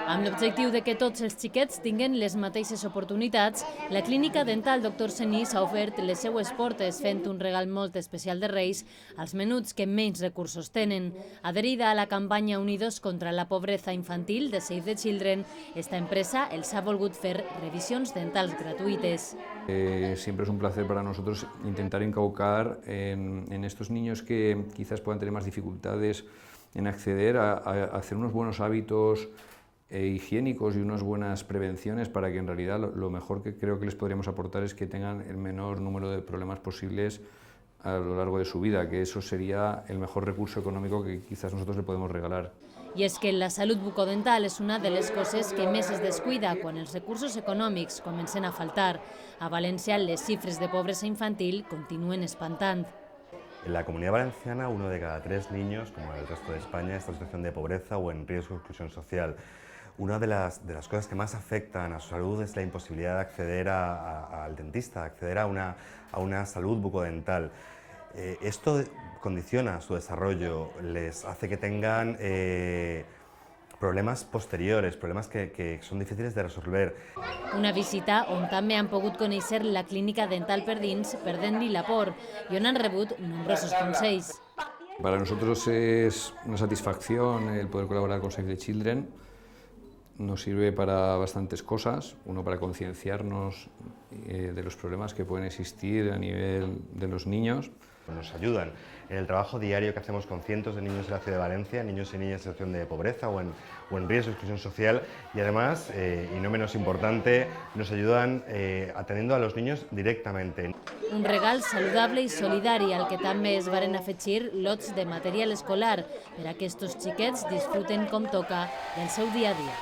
Amb l'objectiu de que tots els xiquets tinguin les mateixes oportunitats, la clínica dental Dr. Senís ha ofert les seues portes fent un regal molt especial de Reis als menuts que menys recursos tenen. Adherida a la campanya Unidos contra la pobreza infantil de Save the Children, esta empresa els ha volgut fer revisions dentals gratuïtes. Siempre es un placer para nosotros intentar incaucar en estos niños que quizás puedan tener más dificultades en acceder a hacer unos buenos hábitos higiénicos y unas buenas prevenciones para que en realidad lo mejor que creo que les podríamos aportar es que tengan el menor número de problemas posibles a lo largo de su vida, que eso sería el mejor recurso económico que quizás nosotros le podemos regalar. I és que la salut bucodental és una de les coses que més es descuida quan els recursos econòmics comencen a faltar. A València, les xifres de pobresa infantil continuen espantant. En la Comunidad Valenciana, 1 de cada 3 niños, como en el resto de España, está en situación de pobreza o en riesgo de exclusión social. Una de las cosas que más afectan a su salud es la imposibilidad de acceder al dentista, acceder a una salud bucodental. Esto condiciona su desarrollo, les hace que tengan problemas posteriores, problemas que son difíciles de resolver. Una visita on també han pogut conèixer la clínica dental per dins, perdent-li la por, i on han rebut nombrosos consells. Para nosotros es una satisfacción el poder colaborar con Save the Children. Nos sirve para bastantes cosas, uno para concienciarnos de los problemas que pueden existir a nivel de los niños. Nos ayudan en el trabajo diario que hacemos con cientos de niños de la ciudad de Valencia, niños y niñas en situación de pobreza o en riesgo de exclusión social, y además, y no menos importante, nos ayudan atendiendo a los niños directamente. Un regal saludable i solidari al que també es varen afegir lots de material escolar per a que estos xiquets disfruten com toca del seu dia a dia.